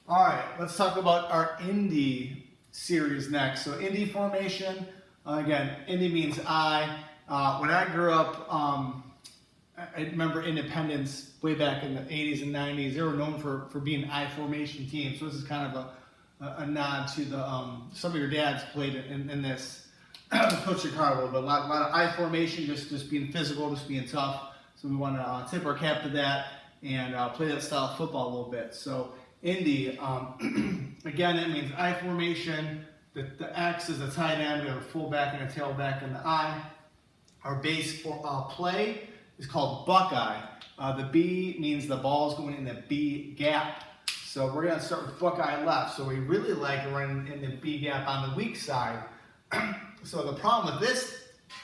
All right, let's talk about our Indy series next. So Indy formation, again, Indy means I. When I grew up, I remember Independence way back in the 80s and 90s. They were known for being I formation teams. So this is kind of a nod to the some of your dads played in this. Coach Chicago, but a lot of I formation, just being physical, just being tough. So we want to tip our cap to that and play that style of football a little bit. So Indy, again, it means I formation. The X is a tight end. We have a fullback and a tailback in the I. Our base for play is called Buckeye. The B means the ball is going in the B gap. So we're going to start with Buckeye left. So we really like running in the B gap on the weak side. So the problem with this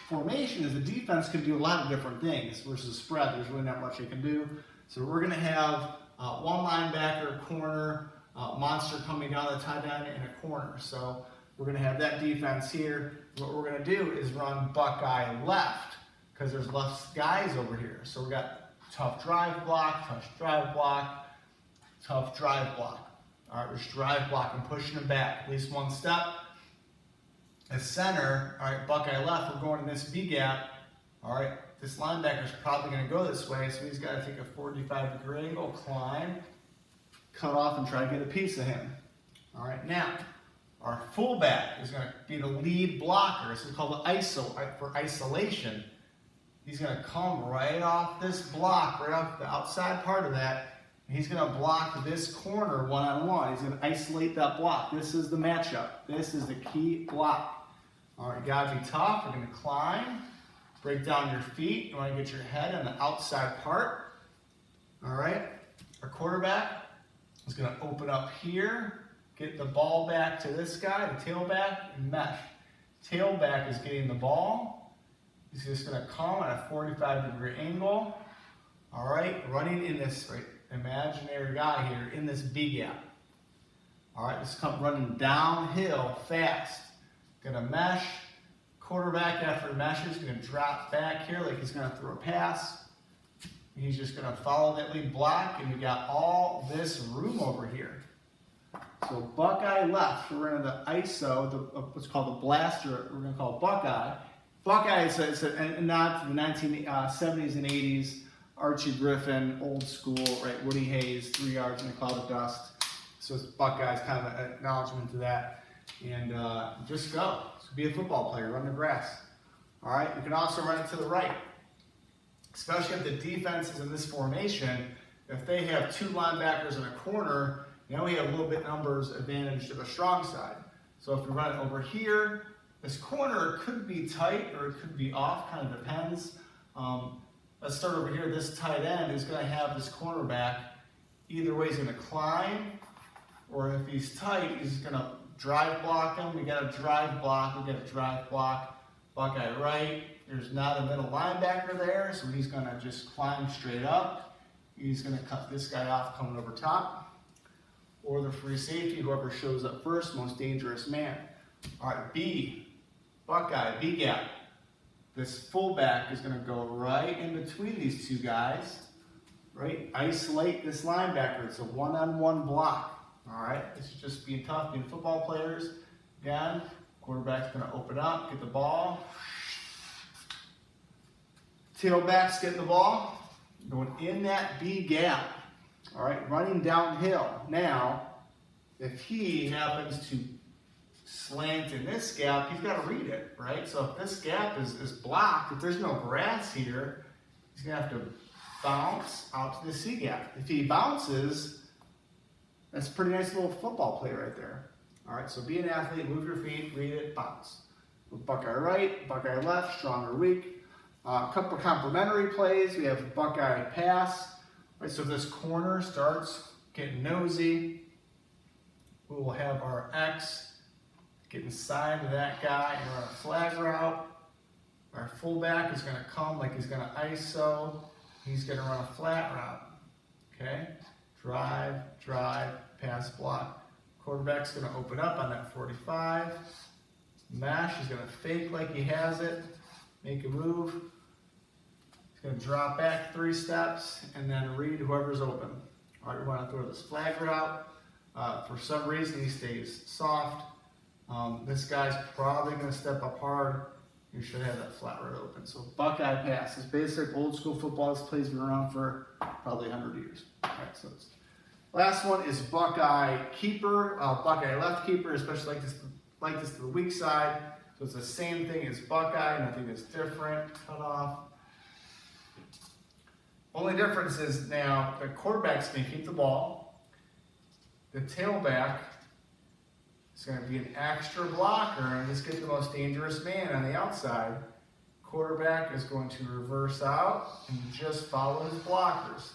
formation is the defense can do a lot of different things versus spread. There's really not much they can do. So we're going to have one linebacker, corner, monster coming down the tight end, and a corner. So we're going to have that defense here. What we're going to do is run Buckeye left because there's less guys over here. So we got tough drive block, tough drive block, tough drive block. All right, we're just drive block and pushing them back at least one step. At center, all right, Buckeye left, we're going to this B gap. All right, this linebacker is probably going to go this way, so he's got to take a 45-degree angle, climb, cut off, and try to get a piece of him. All right, now, our fullback is going to be the lead blocker. This is called the ISO, for isolation. He's going to come right off this block, right off the outside part of that, and he's going to block this corner one-on-one. He's going to isolate that block. This is the matchup. This is the key block. All right, you gotta be tough. We're gonna climb, break down your feet. You wanna get your head on the outside part. All right, our quarterback is gonna open up here, get the ball back to this guy, the tailback, and mesh. Tailback is getting the ball. He's just gonna come at a 45-degree angle. All right, running in this imaginary guy here in this B gap. All right, let's come running downhill fast. Gonna mesh, quarterback after he meshes, gonna drop back here like he's gonna throw a pass. He's just gonna follow that lead block, and we got all this room over here. So Buckeye left, we're in the ISO, what's called the blaster, we're gonna call Buckeye. Buckeye is a nod to the 1970s and 80s, Archie Griffin, old school, right? Woody Hayes, 3 yards in a cloud of dust. So Buckeye is kind of an acknowledgement to that. And just go. So be a football player, run the grass. All right, you can also run it to the right. Especially if the defense is in this formation, if they have 2 linebackers and a corner, now we have a little bit numbers advantage to the strong side. So if we run it over here, this corner could be tight or it could be off, kind of depends. Let's start over here. This tight end is going to have this cornerback. Either way, he's going to climb, or if he's tight, he's going to drive block him. We got a drive block. We got a drive block. Buckeye right. There's not a middle linebacker there, so he's going to just climb straight up. He's going to cut this guy off coming over top. Or the free safety, whoever shows up first, most dangerous man. All right, B. Buckeye, B gap. This fullback is going to go right in between these 2 guys. Right? Isolate this linebacker. It's a one-on-one block. All right, this is just being tough, being football players. Again, quarterback's going to open up, get the ball. Tailback's getting the ball, going in that B gap. All right, running downhill. Now, if he happens to slant in this gap, he's got to read it, right? So if this gap is blocked, if there's no grass here, he's going to have to bounce out to the C gap. If he bounces, that's a pretty nice little football play right there. All right, so be an athlete, move your feet, read it, bounce. Buckeye right, Buckeye left, strong or weak. A couple of complementary plays. We have Buckeye pass. Right, so if this corner starts getting nosy, we will have our X get inside of that guy and run a flag route. Our fullback is going to come like he's going to ISO. He's going to run a flat route. Okay? Drive, pass block. Quarterback's going to open up on that 45. Mesh is going to fake like he has it. Make a move. He's going to drop back 3 steps and then read whoever's open. All right, we want to throw this flag route. For some reason, he stays soft. This guy's probably going to step up hard. You should have that flat right open. So Buckeye pass is basic old school football. This play's been around for probably 100 years. All right, so last one is Buckeye keeper, Buckeye left keeper, especially like this to the weak side. So it's the same thing as Buckeye, nothing is different. Cut off. Only difference is now the quarterback's going to keep the ball. The tailback is going to be an extra blocker and just get the most dangerous man on the outside. Quarterback is going to reverse out and just follow his blockers.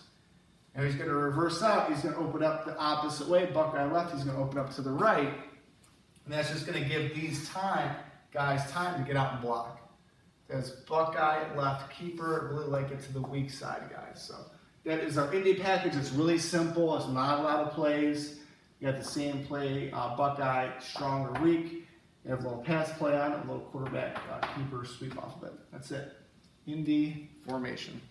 And he's going to reverse out. He's going to open up the opposite way. Buckeye left, he's going to open up to the right. And that's just going to give these guys time to get out and block. That's Buckeye left keeper. Really like it to the weak side, guys. So that is our Indy package. It's really simple. It's not a lot of plays. You got the same play, Buckeye, strong or weak. You have a little pass play on it, a little quarterback keeper sweep off of it. That's it. Indy formation.